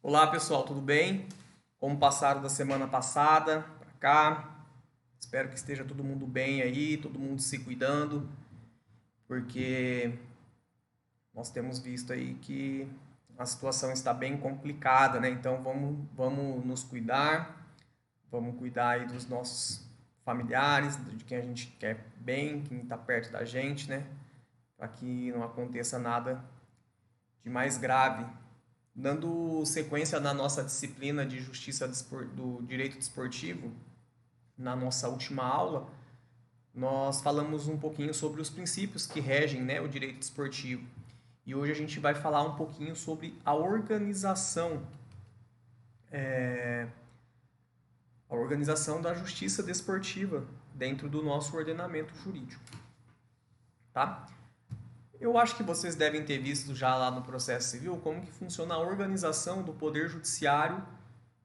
Olá pessoal, tudo bem? Como passaram da semana passada para cá? Espero que esteja todo mundo bem aí, todo mundo se cuidando, porque nós temos visto aí que a situação está bem complicada, né? Então vamos nos cuidar, vamos cuidar aí dos nossos familiares, de quem a gente quer bem, quem está perto da gente, né? Para que não aconteça nada de mais grave. Dando sequência na nossa disciplina de justiça do direito desportivo, na nossa última aula, nós falamos um pouquinho sobre os princípios que regem, né, o direito desportivo. E hoje a gente vai falar um pouquinho sobre a organização da justiça desportiva dentro do nosso ordenamento jurídico, tá? Eu acho que vocês devem ter visto já lá no processo civil como que funciona a organização do poder judiciário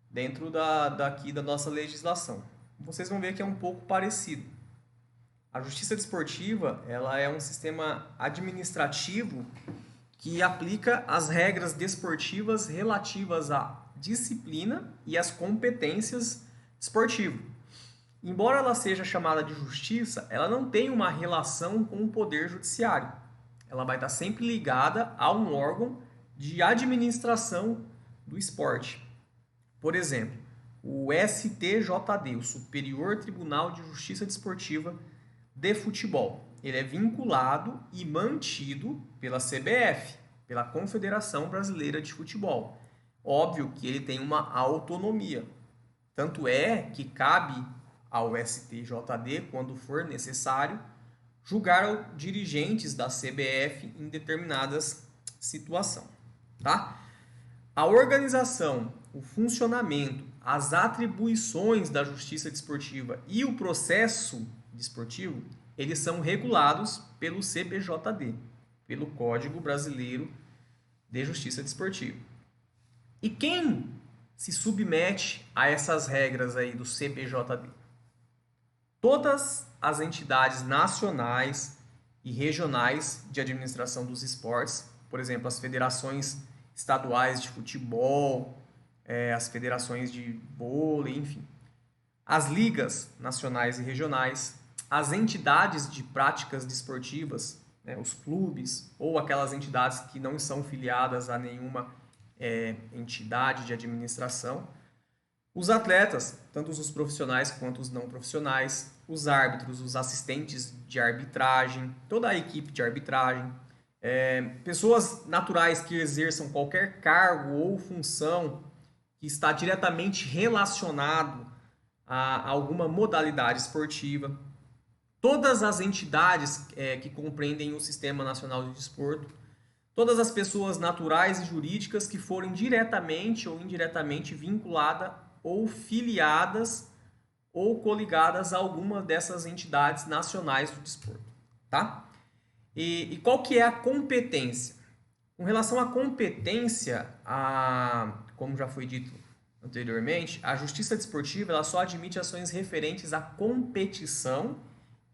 dentro daqui da nossa legislação. Vocês vão ver que é um pouco parecido. A justiça desportiva, ela é um sistema administrativo que aplica as regras desportivas relativas à disciplina e às competências desportivas. Embora ela seja chamada de justiça, ela não tem uma relação com o poder judiciário. Ela vai estar sempre ligada a um órgão de administração do esporte. Por exemplo, o STJD, o Superior Tribunal de Justiça Desportiva de Futebol. Ele é vinculado e mantido pela CBF, pela Confederação Brasileira de Futebol. Óbvio que ele tem uma autonomia. Tanto é que cabe ao STJD, quando for necessário, julgar dirigentes da CBF em determinadas situações. Tá? A organização, o funcionamento, as atribuições da justiça desportiva e o processo desportivo, eles são regulados pelo CBJD, pelo Código Brasileiro de Justiça Desportiva. E quem se submete a essas regras aí do CBJD? Todas as entidades nacionais e regionais de administração dos esportes, por exemplo, as federações estaduais de futebol, as federações de vôlei, enfim. As ligas nacionais e regionais, as entidades de práticas desportivas, né, os clubes, ou aquelas entidades que não são filiadas a nenhuma entidade de administração, os atletas, tanto os profissionais quanto os não profissionais, os árbitros, os assistentes de arbitragem, toda a equipe de arbitragem, pessoas naturais que exerçam qualquer cargo ou função que está diretamente relacionado a alguma modalidade esportiva, todas as entidades que compreendem o Sistema Nacional de Desporto, todas as pessoas naturais e jurídicas que forem diretamente ou indiretamente vinculadas ou filiadas ou coligadas a alguma dessas entidades nacionais do desporto, tá? E qual que é a competência? Com relação à competência, como já foi dito anteriormente, a justiça desportiva ela só admite ações referentes à competição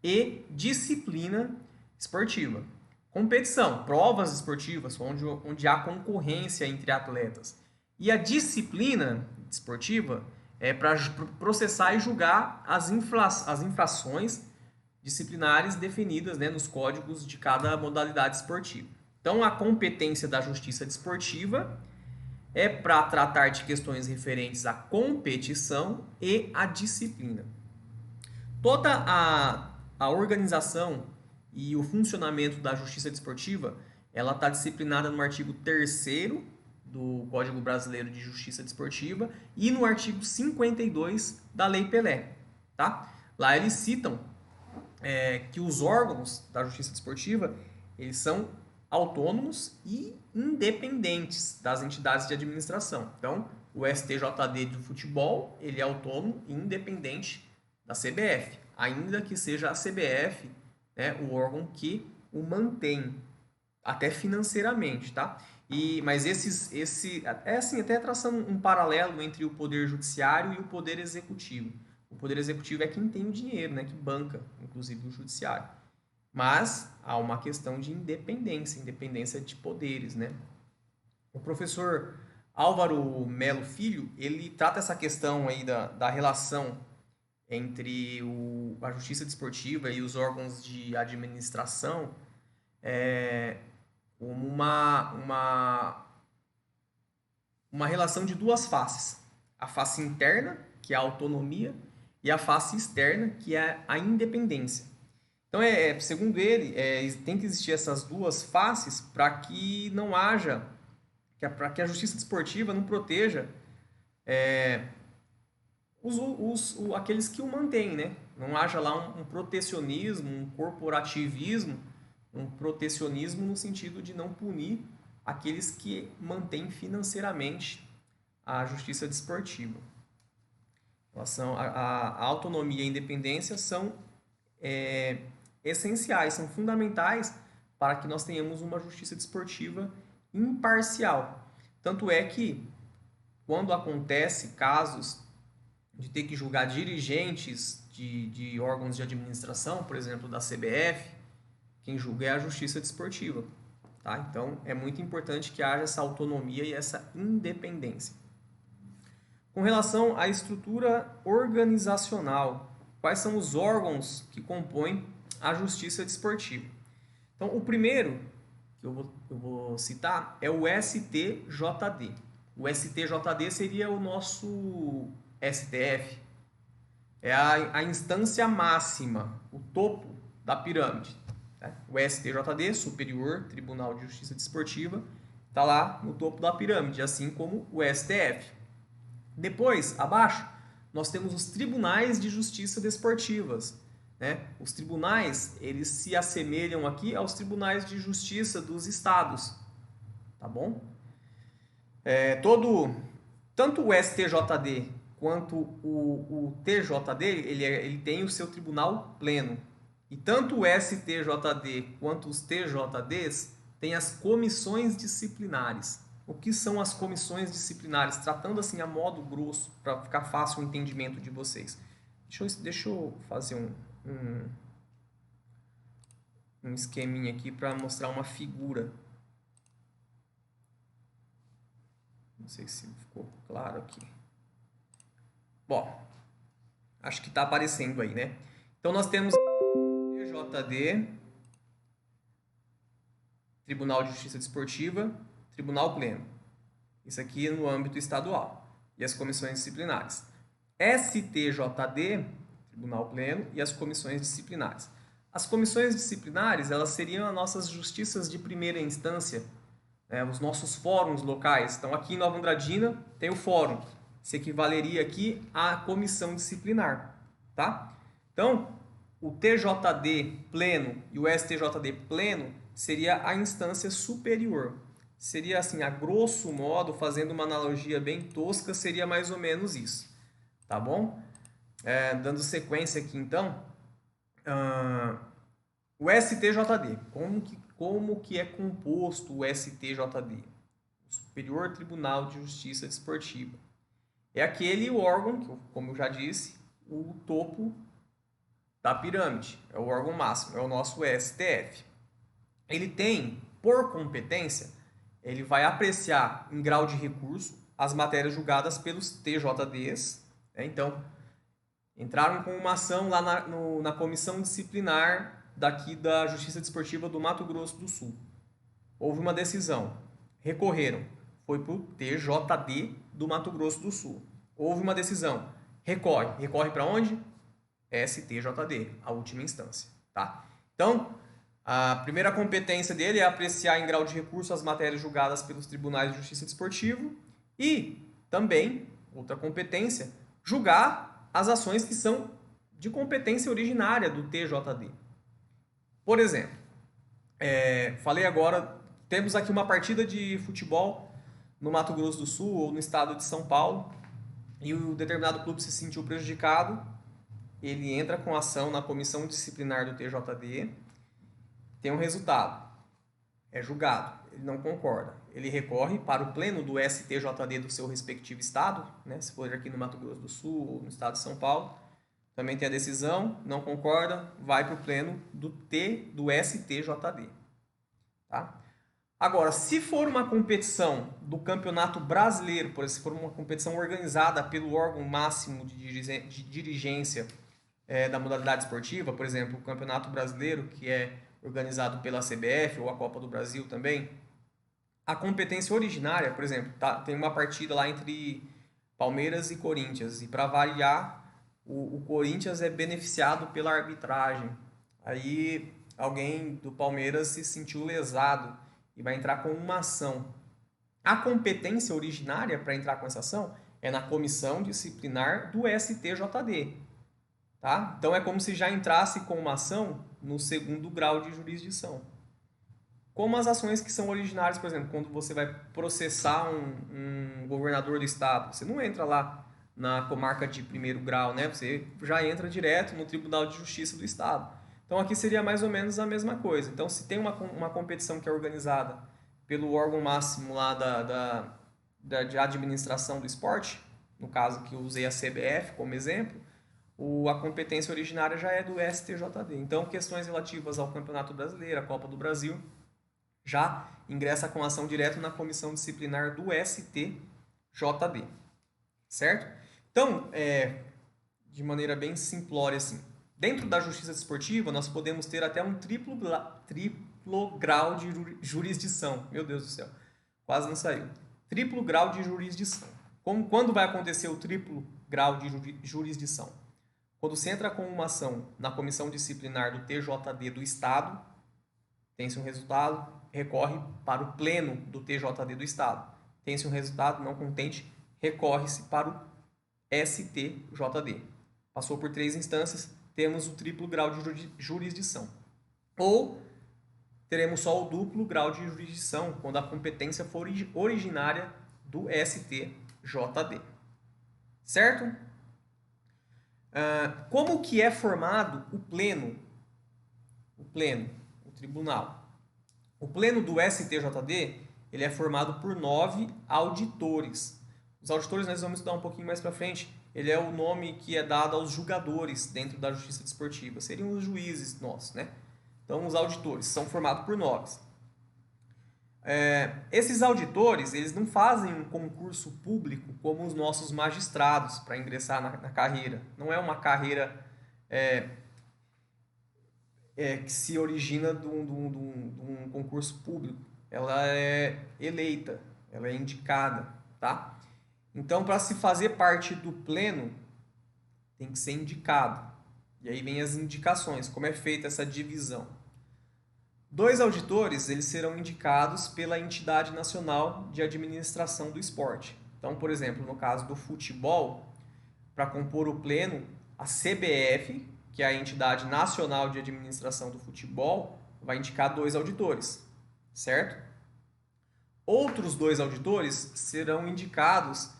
e disciplina esportiva. Competição, provas esportivas, onde há concorrência entre atletas. E a disciplina esportiva é para processar e julgar as infrações disciplinares definidas, né, nos códigos de cada modalidade esportiva. Então, a competência da justiça desportiva é para tratar de questões referentes à competição e à disciplina. Toda a organização e o funcionamento da justiça desportiva ela está disciplinada no artigo 3º do Código Brasileiro de Justiça Desportiva e no artigo 52 da Lei Pelé. Tá? Lá eles citam que os órgãos da justiça desportiva eles são autônomos e independentes das entidades de administração. Então, o STJD do futebol ele é autônomo e independente da CBF, ainda que seja a CBF, né, o órgão que o mantém, até financeiramente, tá? Mas assim, até traçando um paralelo entre o poder judiciário e o poder executivo. O poder executivo é quem tem o dinheiro, né, que banca, inclusive, o judiciário. Mas há uma questão de independência de poderes, né? O professor Álvaro Melo Filho, ele trata essa questão aí da relação entre a justiça desportiva e os órgãos de administração como uma relação de duas faces. A face interna, que é a autonomia, e a face externa, que é a independência. Então, segundo ele, tem que existir essas duas faces para que não haja, para que a justiça desportiva não proteja aqueles que o mantêm, né? Não haja lá um protecionismo, um corporativismo, um protecionismo no sentido de não punir aqueles que mantêm financeiramente a justiça desportiva. A autonomia e a independência são essenciais, são fundamentais para que nós tenhamos uma justiça desportiva imparcial. Tanto é que, quando acontece casos de ter que julgar dirigentes de órgãos de administração, por exemplo, da CBF, quem julga é a justiça desportiva. Tá? Então, é muito importante que haja essa autonomia e essa independência. Com relação à estrutura organizacional, quais são os órgãos que compõem a justiça desportiva? Então, o primeiro que eu vou citar é o STJD. O STJD seria o nosso STF. É a instância máxima, o topo da pirâmide. Né? O STJD, Superior Tribunal de Justiça Desportiva, está lá no topo da pirâmide, assim como o STF. Depois, abaixo, nós temos os tribunais de justiça desportivas. Né? Os tribunais, eles se assemelham aqui aos tribunais de justiça dos estados. Tá bom? Tanto o STJD quanto o TJD, ele tem o seu tribunal pleno. E tanto o STJD quanto os TJDs têm as comissões disciplinares. O que são as comissões disciplinares? Tratando assim a modo grosso, para ficar fácil o entendimento de vocês. Deixa eu fazer um esqueminha aqui para mostrar uma figura. Não sei se ficou claro aqui. Bom, acho que está aparecendo aí, né? Então nós temos TJD, Tribunal de Justiça Desportiva, Tribunal Pleno. Isso aqui no âmbito estadual. E as comissões disciplinares. STJD, Tribunal Pleno, e as comissões disciplinares. As comissões disciplinares, elas seriam as nossas justiças de primeira instância, os nossos fóruns locais. Então, aqui em Nova Andradina tem o fórum. Se equivaleria aqui à comissão disciplinar. Tá? Então, o TJD pleno e o STJD pleno seria a instância superior. Seria assim, a grosso modo, fazendo uma analogia bem tosca, seria mais ou menos isso. Tá bom? Dando sequência aqui, então, o STJD. Como que é composto o STJD? O Superior Tribunal de Justiça Desportiva. É aquele órgão, que, como eu já disse, o topo da pirâmide. É o órgão máximo, é o nosso STF. Ele tem, por competência, ele vai apreciar em grau de recurso as matérias julgadas pelos TJDs. Né? Então, entraram com uma ação lá na comissão disciplinar daqui da Justiça Desportiva do Mato Grosso do Sul. Houve uma decisão, recorreram, foi para o TJD do Mato Grosso do Sul. Houve uma decisão, recorre para onde? STJD, a última instância. Tá? Então, a primeira competência dele é apreciar em grau de recurso as matérias julgadas pelos tribunais de justiça desportivo e também, outra competência, julgar as ações que são de competência originária do TJD. Por exemplo, falei agora, temos aqui uma partida de futebol no Mato Grosso do Sul ou no estado de São Paulo e o determinado clube se sentiu prejudicado, ele entra com ação na comissão disciplinar do TJD, tem um resultado, é julgado, ele não concorda, ele recorre para o pleno do STJD do seu respectivo estado, né? Se for aqui no Mato Grosso do Sul ou no estado de São Paulo, também tem a decisão, não concorda, vai para o pleno do STJD. Tá? Agora, se for uma competição do Campeonato Brasileiro, por exemplo, se for uma competição organizada pelo órgão máximo de dirigência da modalidade esportiva, por exemplo, o Campeonato Brasileiro, que é organizado pela CBF ou a Copa do Brasil também, a competência originária, por exemplo, tem uma partida lá entre Palmeiras e Corinthians, e para variar, o Corinthians é beneficiado pela arbitragem. Aí alguém do Palmeiras se sentiu lesado e vai entrar com uma ação. A competência originária para entrar com essa ação é na comissão disciplinar do STJD. Tá? Então é como se já entrasse com uma ação no segundo grau de jurisdição. Como as ações que são originárias, por exemplo, quando você vai processar um governador do estado, você não entra lá na comarca de primeiro grau, né? Você já entra direto no Tribunal de Justiça do Estado. Então aqui seria mais ou menos a mesma coisa. Então se tem uma competição que é organizada pelo órgão máximo lá de administração do esporte, no caso que eu usei a CBF como exemplo, a competência originária já é do STJD. Então questões relativas ao Campeonato Brasileiro, à Copa do Brasil, já ingressa com ação direto na comissão disciplinar do STJD, certo? Então, de maneira bem simplória assim, dentro da justiça desportiva nós podemos ter até um triplo grau de jurisdição. Meu Deus do céu, quase não saiu. Triplo grau de jurisdição. Quando vai acontecer o triplo grau de jurisdição? Quando você entra com uma ação na comissão disciplinar do TJD do Estado, tem-se um resultado, recorre para o pleno do TJD do Estado. Tem-se um resultado não contente, recorre-se para o STJD. Passou por 3 instâncias, temos o triplo grau de jurisdição. Ou teremos só o duplo grau de jurisdição, quando a competência for originária do STJD. Certo? Como que é formado o pleno? O tribunal. O pleno do STJD, ele é formado por 9 auditores. Os auditores nós vamos estudar um pouquinho mais para frente. Ele é o nome que é dado aos julgadores dentro da justiça desportiva. Seriam os juízes nossos, né? Então, os auditores são formados por 9. Esses auditores, eles não fazem um concurso público como os nossos magistrados para ingressar na carreira. Não é uma carreira que se origina de um concurso público. Ela é eleita, ela é indicada, tá? Então, para se fazer parte do pleno, tem que ser indicado. E aí vem as indicações, como é feita essa divisão. 2 auditores, eles serão indicados pela Entidade Nacional de Administração do Esporte. Então, por exemplo, no caso do futebol, para compor o pleno, a CBF, que é a Entidade Nacional de Administração do Futebol, vai indicar 2 auditores, certo? Outros 2 auditores serão indicados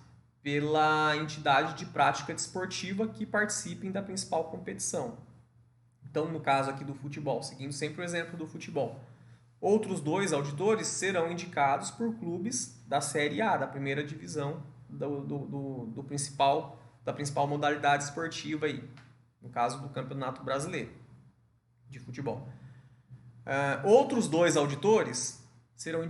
pela entidade de prática desportiva que participem da principal competição. Então, no caso aqui do futebol, seguindo sempre o exemplo do futebol, outros 2 auditores serão indicados por clubes da Série A, da primeira divisão da principal modalidade esportiva aí, no caso do Campeonato Brasileiro de futebol. Outros 2 auditores serão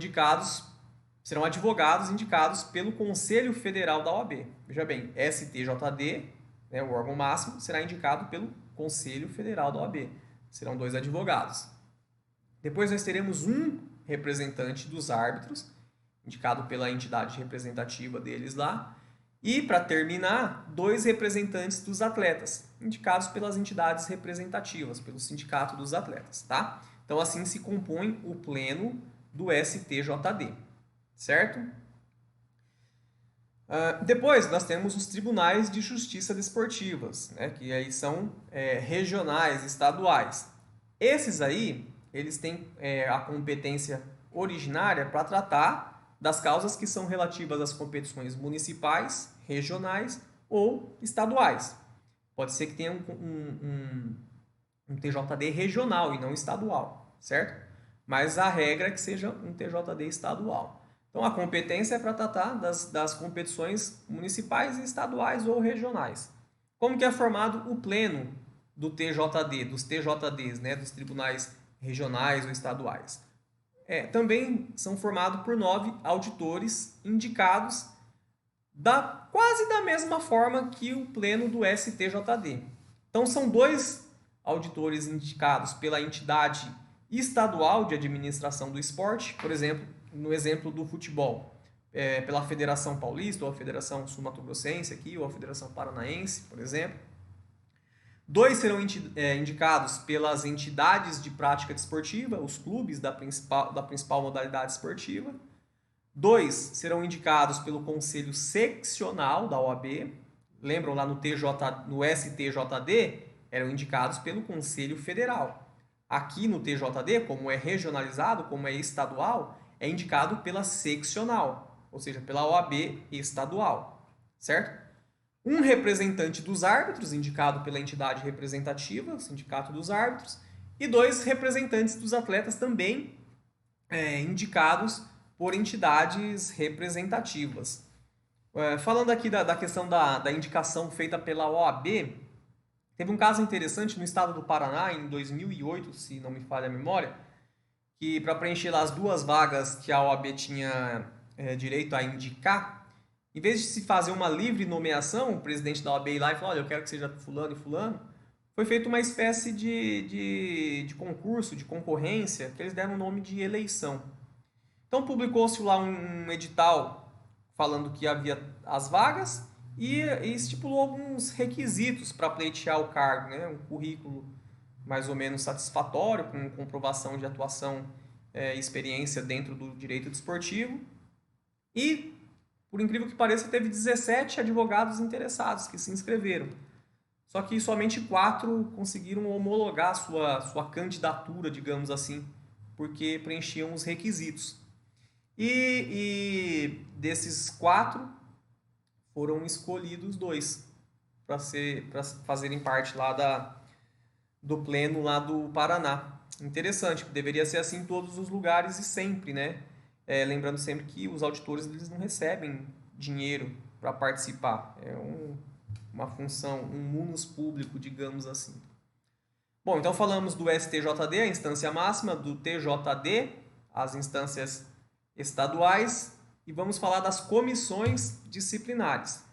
advogados indicados pelo Conselho Federal da OAB. Veja bem, STJD, né, o órgão máximo, será indicado pelo Conselho Federal da OAB. Serão 2 advogados. Depois nós teremos um representante dos árbitros, indicado pela entidade representativa deles lá. E, para terminar, 2 representantes dos atletas, indicados pelas entidades representativas, pelo Sindicato dos Atletas, tá? Então, assim se compõe o pleno do STJD, certo? Depois, nós temos os tribunais de justiça desportivas, né, que aí são regionais, estaduais. Esses aí, eles têm a competência originária para tratar das causas que são relativas às competições municipais, regionais ou estaduais. Pode ser que tenha um TJD regional e não estadual, certo? Mas a regra é que seja um TJD estadual. Então, a competência é para tratar das competições municipais, estaduais ou regionais. Como que é formado o pleno do TJD, dos TJDs, né, dos tribunais regionais ou estaduais? também são formados por 9 auditores indicados quase da mesma forma que o pleno do STJD. Então, são 2 auditores indicados pela entidade estadual de administração do esporte, por exemplo, no exemplo do futebol, pela Federação Paulista, ou a Federação Sul-Mato-Grossense aqui, ou a Federação Paranaense, por exemplo. 2 serão indicados pelas entidades de prática desportiva, os clubes da principal modalidade esportiva. 2 serão indicados pelo Conselho Seccional da OAB. Lembram lá no STJD? Eram indicados pelo Conselho Federal. Aqui no TJD, como é regionalizado, como é estadual, é indicado pela seccional, ou seja, pela OAB estadual, certo? Um representante dos árbitros, indicado pela entidade representativa, o Sindicato dos Árbitros, e 2 representantes dos atletas também indicados por entidades representativas. Falando aqui da questão da indicação feita pela OAB, teve um caso interessante no estado do Paraná, em 2008, se não me falha a memória, que para preencher lá as 2 vagas que a OAB tinha direito a indicar, em vez de se fazer uma livre nomeação, o presidente da OAB ir lá e falar, olha, eu quero que seja fulano e fulano, foi feita uma espécie de concurso, de concorrência, que eles deram o nome de eleição. Então publicou-se lá um edital falando que havia as vagas e estipulou alguns requisitos para pleitear o cargo, né? Um currículo mais ou menos satisfatório, com comprovação de atuação e experiência dentro do direito desportivo. E, por incrível que pareça, teve 17 advogados interessados que se inscreveram. Só que somente 4 conseguiram homologar sua candidatura, digamos assim, porque preenchiam os requisitos. E desses 4, foram escolhidos 2 para fazerem parte lá do pleno lá do Paraná. Interessante, deveria ser assim em todos os lugares e sempre, né? Lembrando sempre que os auditores eles não recebem dinheiro para participar. É uma função, um munus público, digamos assim. Bom, então falamos do STJD, a instância máxima, do TJD, as instâncias estaduais, e vamos falar das comissões disciplinares.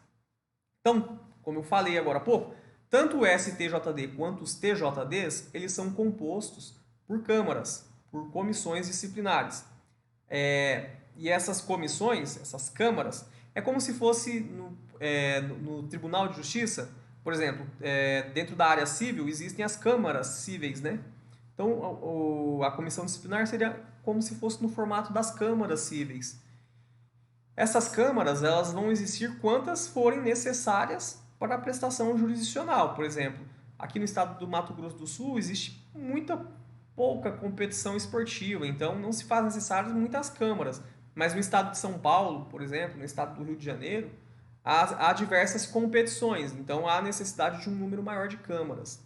Então, como eu falei agora há pouco, tanto o STJD quanto os TJDs, eles são compostos por câmaras, por comissões disciplinares. E essas comissões, essas câmaras, é como se fosse no Tribunal de Justiça, por exemplo, dentro da área civil existem as câmaras cíveis, né? Então, a comissão disciplinar seria como se fosse no formato das câmaras cíveis. Essas câmaras elas vão existir quantas forem necessárias para a prestação jurisdicional. Por exemplo, aqui no estado do Mato Grosso do Sul existe pouca competição esportiva, então não se faz necessárias muitas câmaras. Mas no estado de São Paulo, por exemplo, no estado do Rio de Janeiro, há diversas competições, então há necessidade de um número maior de câmaras.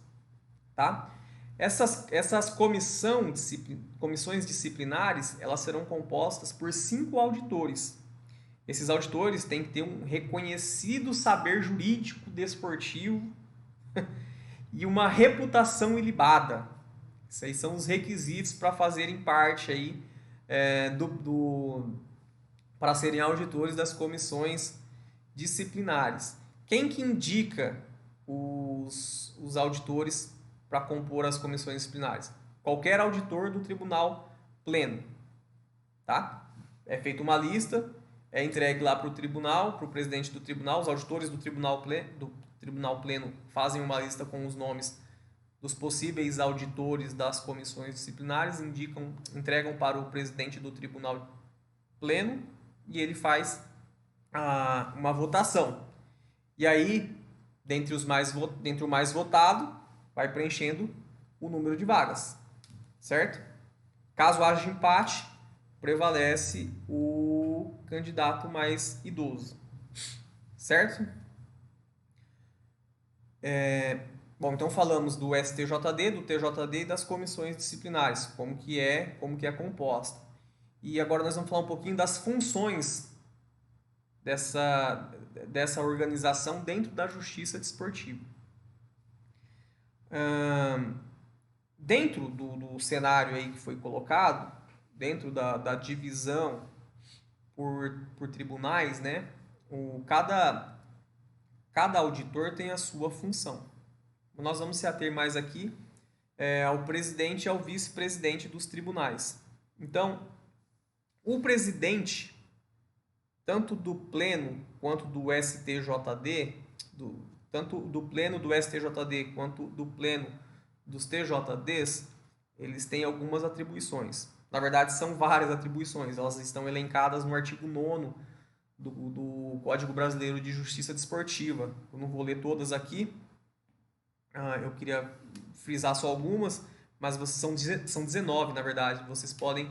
Tá? Essas comissões disciplinares elas serão compostas por 5 auditores. Esses auditores têm que ter um reconhecido saber jurídico desportivo e uma reputação ilibada. Esses aí são os requisitos para fazerem parte aí, para serem auditores das comissões disciplinares. Quem que indica os auditores para compor as comissões disciplinares? Qualquer auditor do tribunal pleno. Tá? É feita uma lista, é entregue lá para o tribunal, para o presidente do tribunal, os auditores do tribunal pleno fazem uma lista com os nomes dos possíveis auditores das comissões disciplinares, entregam para o presidente do tribunal pleno e ele faz uma votação. E aí, dentre o mais votado, vai preenchendo o número de vagas, certo? Caso haja empate, prevalece o candidato mais idoso, certo? Bom, então falamos do STJD, do TJD e das comissões disciplinares, como que é composta. E agora nós vamos falar um pouquinho das funções dessa organização dentro da justiça desportiva. Dentro do cenário aí que foi colocado, dentro da divisão por tribunais, né, cada auditor tem a sua função. Nós vamos se ater mais aqui ao presidente e ao vice-presidente dos tribunais. Então, o presidente, tanto do Pleno quanto do STJD, tanto do Pleno do STJD quanto do Pleno dos TJDs, eles têm algumas atribuições. Na verdade, são várias atribuições. Elas estão elencadas no artigo 9º do Código Brasileiro de Justiça Desportiva. Eu não vou ler todas aqui. Eu queria frisar só algumas, mas são 19, na verdade. Vocês podem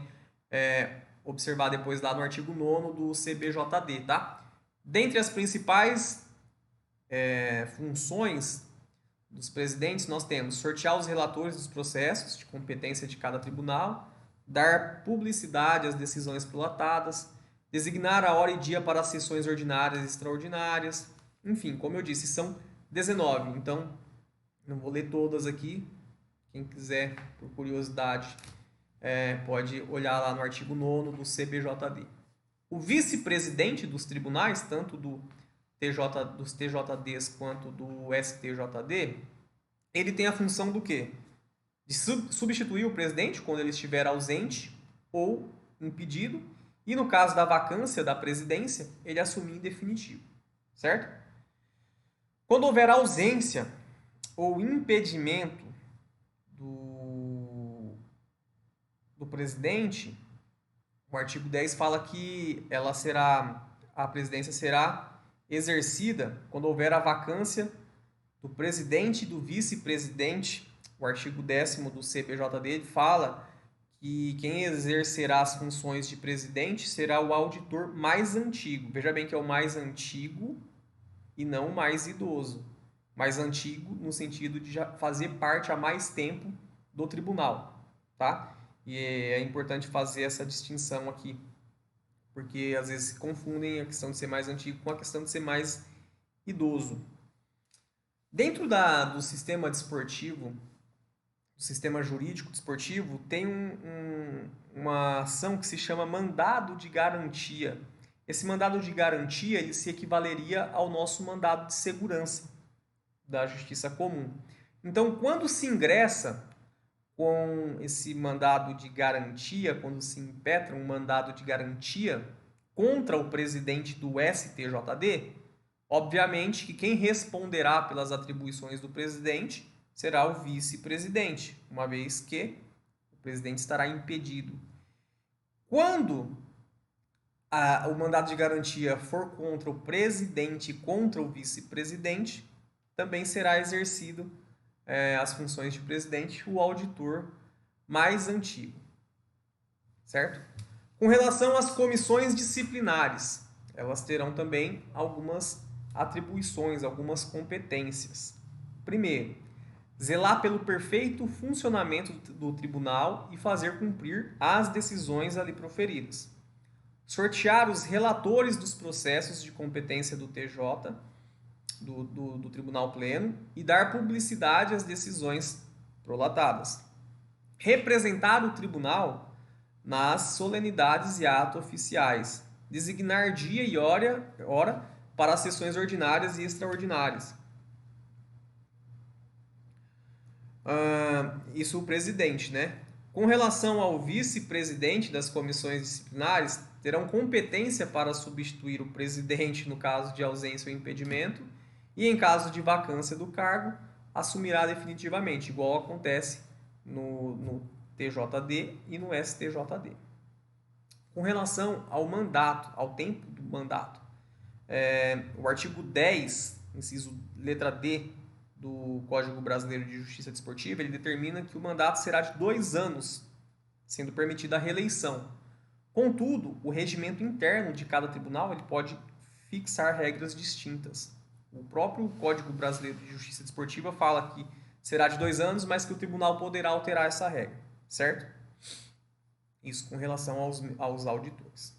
observar depois lá no artigo 9º do CBJD, tá? Dentre as principais funções dos presidentes, nós temos sortear os relatores dos processos de competência de cada tribunal, dar publicidade às decisões prolatadas, designar a hora e dia para as sessões ordinárias e extraordinárias. Enfim, como eu disse, são 19. Então, não vou ler todas aqui. Quem quiser, por curiosidade, pode olhar lá no artigo 9º do CBJD. O vice-presidente dos tribunais, tanto dos TJDs quanto do STJD, ele tem a função do quê? De substituir o presidente quando ele estiver ausente ou impedido, e no caso da vacância da presidência, ele assumir em definitivo, certo? Quando houver ausência ou impedimento do presidente, o artigo 10 fala que a presidência será exercida quando houver a vacância do presidente e do vice-presidente. O artigo 10º do CPJD fala que quem exercerá as funções de presidente será o auditor mais antigo. Veja bem que é o mais antigo e não o mais idoso. Mais antigo no sentido de já fazer parte há mais tempo do tribunal, tá? E é importante fazer essa distinção aqui, porque às vezes se confundem a questão de ser mais antigo com a questão de ser mais idoso. Dentro do sistema desportivo, do sistema jurídico desportivo, tem uma ação que se chama mandado de garantia. Esse mandado de garantia ele se equivaleria ao nosso mandado de segurança da Justiça Comum. Então, quando se ingressa com esse mandado de garantia, quando se impetra um mandado de garantia contra o presidente do STJD, obviamente que quem responderá pelas atribuições do presidente será o vice-presidente, uma vez que o presidente estará impedido. Quando o mandado de garantia for contra o presidente e contra o vice-presidente, também será exercido as funções de presidente o auditor mais antigo, certo? Com relação às comissões disciplinares, elas terão também algumas atribuições, algumas competências. Primeiro, zelar pelo perfeito funcionamento do tribunal e fazer cumprir as decisões ali proferidas. Sortear os relatores dos processos de competência do TJ, do Tribunal Pleno, e dar publicidade às decisões prolatadas. Representar o tribunal nas solenidades e atos oficiais. Designar dia e hora para as sessões ordinárias e extraordinárias. Isso o presidente, né? Com relação ao vice-presidente das comissões disciplinares, terão competência para substituir o presidente no caso de ausência ou impedimento e, em caso de vacância do cargo, assumirá definitivamente, igual acontece no TJD e no STJD. Com relação ao mandato, ao tempo do mandato, o artigo 10, inciso letra D do Código Brasileiro de Justiça Desportiva, ele determina que o mandato será de 2 anos, sendo permitida a reeleição. Contudo, o regimento interno de cada tribunal ele pode fixar regras distintas. O próprio Código Brasileiro de Justiça Desportiva fala que será de 2 anos, mas que o tribunal poderá alterar essa regra, certo? Isso com relação aos auditores.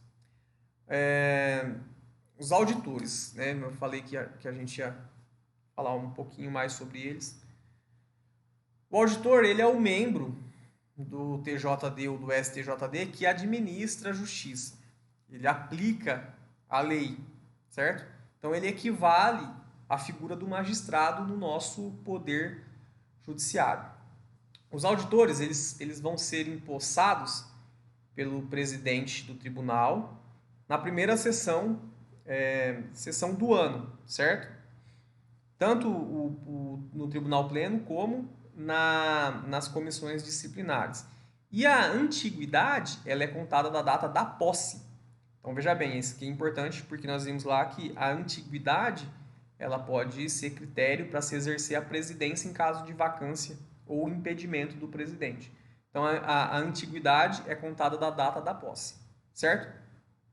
Os auditores, né? Eu falei que a gente ia falar um pouquinho mais sobre eles. O auditor, ele é o membro do TJD ou do STJD que administra a justiça. Ele aplica a lei, certo? Então ele equivale à figura do magistrado no nosso poder judiciário. Os auditores, eles vão ser empossados pelo presidente do tribunal na primeira sessão, sessão do ano, certo? Tanto no tribunal pleno como nas comissões disciplinares. E a antiguidade, ela é contada da data da posse. Então, veja bem, isso aqui é importante porque nós vimos lá que a antiguidade, ela pode ser critério para se exercer a presidência em caso de vacância ou impedimento do presidente. Então, a antiguidade é contada da data da posse, certo?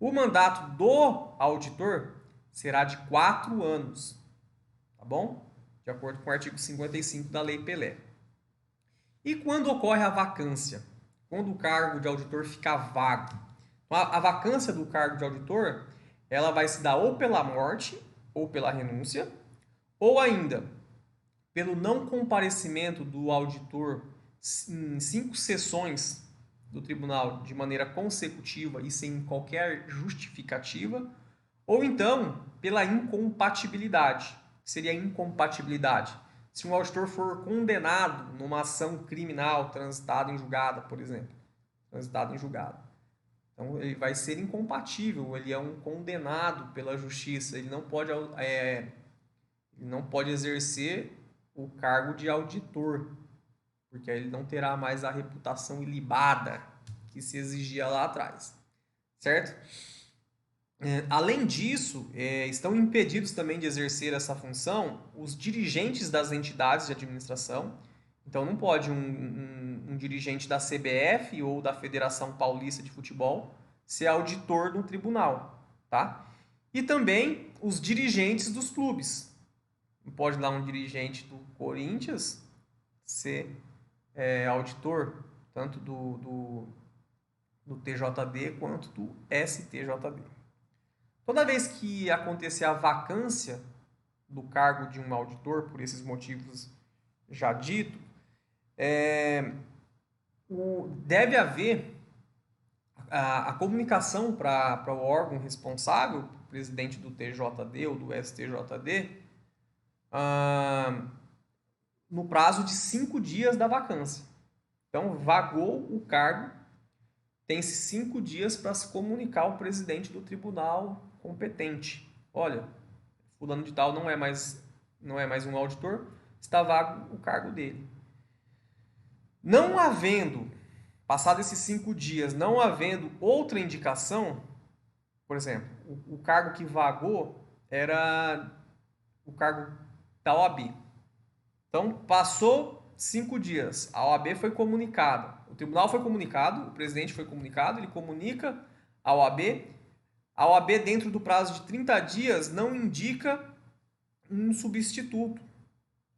O mandato do auditor será de 4 anos, tá bom? De acordo com o artigo 55 da Lei Pelé. E quando ocorre a vacância? Quando o cargo de auditor fica vago. A vacância do cargo de auditor, ela vai se dar ou pela morte, ou pela renúncia, ou ainda pelo não comparecimento do auditor em 5 sessões do tribunal de maneira consecutiva e sem qualquer justificativa, ou então pela incompatibilidade. Seria a incompatibilidade. Se um auditor for condenado numa ação criminal transitada em julgada, por exemplo, transitado em julgado. Então, ele vai ser incompatível, ele é um condenado pela justiça, ele não pode exercer o cargo de auditor, porque aí ele não terá mais a reputação ilibada que se exigia lá atrás, certo? Além disso, estão impedidos também de exercer essa função os dirigentes das entidades de administração. Então, não pode um dirigente da CBF ou da Federação Paulista de Futebol ser auditor no tribunal, tá? E também os dirigentes dos clubes. Não pode lá um dirigente do Corinthians ser auditor, tanto do TJD quanto do STJD. Toda vez que acontecer a vacância do cargo de um auditor, por esses motivos já dito, deve haver a comunicação para o órgão responsável, o presidente do TJD ou do STJD, no prazo de 5 dias da vacância. Então, vagou o cargo, tem-se 5 dias para se comunicar ao presidente do tribunal competente. Olha, fulano de tal não é mais um auditor, está vago o cargo dele. Não havendo, passado esses 5 dias, não havendo outra indicação, por exemplo, o cargo que vagou era o cargo da OAB. Então, passou 5 dias, a OAB foi comunicada, o tribunal foi comunicado, o presidente foi comunicado, ele comunica a OAB dentro do prazo de 30 dias não indica um substituto.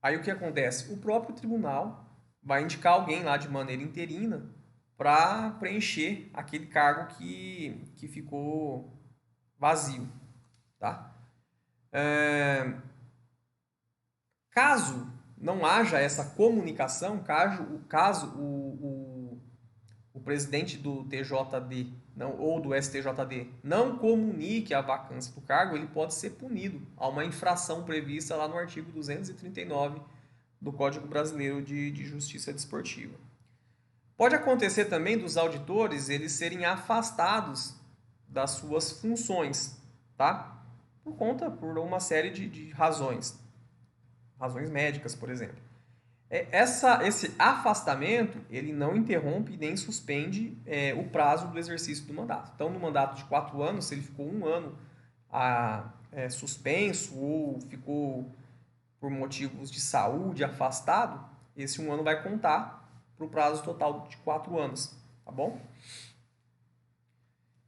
Aí o que acontece? O próprio tribunal vai indicar alguém lá de maneira interina para preencher aquele cargo que ficou vazio, tá? Caso não haja essa comunicação, caso o presidente do TJD ou do STJD não comunique a vacância do cargo, ele pode ser punido. Há uma infração prevista lá no artigo 239 do Código Brasileiro de Justiça Desportiva. Pode acontecer também dos auditores eles serem afastados das suas funções, tá? Por uma série de razões. Razões médicas, por exemplo. Esse afastamento, ele não interrompe nem suspende o prazo do exercício do mandato. Então, no mandato de 4 anos, se ele ficou 1 ano suspenso ou ficou por motivos de saúde afastado, esse 1 ano vai contar para o prazo total de 4 anos, tá bom?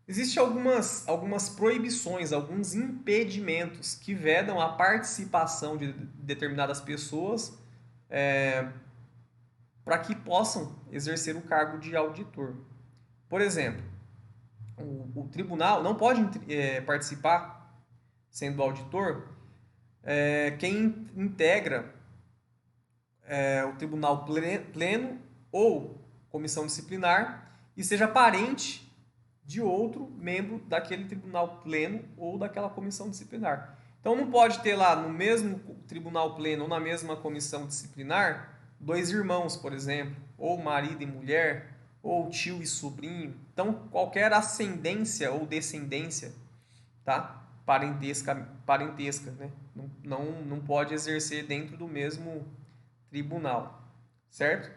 Existem algumas proibições, alguns impedimentos que vedam a participação de determinadas pessoas para que possam exercer o cargo de auditor. Por exemplo, o tribunal não pode participar, sendo auditor, quem integra o tribunal pleno ou comissão disciplinar e seja parente de outro membro daquele tribunal pleno ou daquela comissão disciplinar. Então não pode ter lá no mesmo tribunal pleno ou na mesma comissão disciplinar dois irmãos, por exemplo, ou marido e mulher, ou tio e sobrinho. Então qualquer ascendência ou descendência, tá? Parentesca, né? Não pode exercer dentro do mesmo tribunal, certo?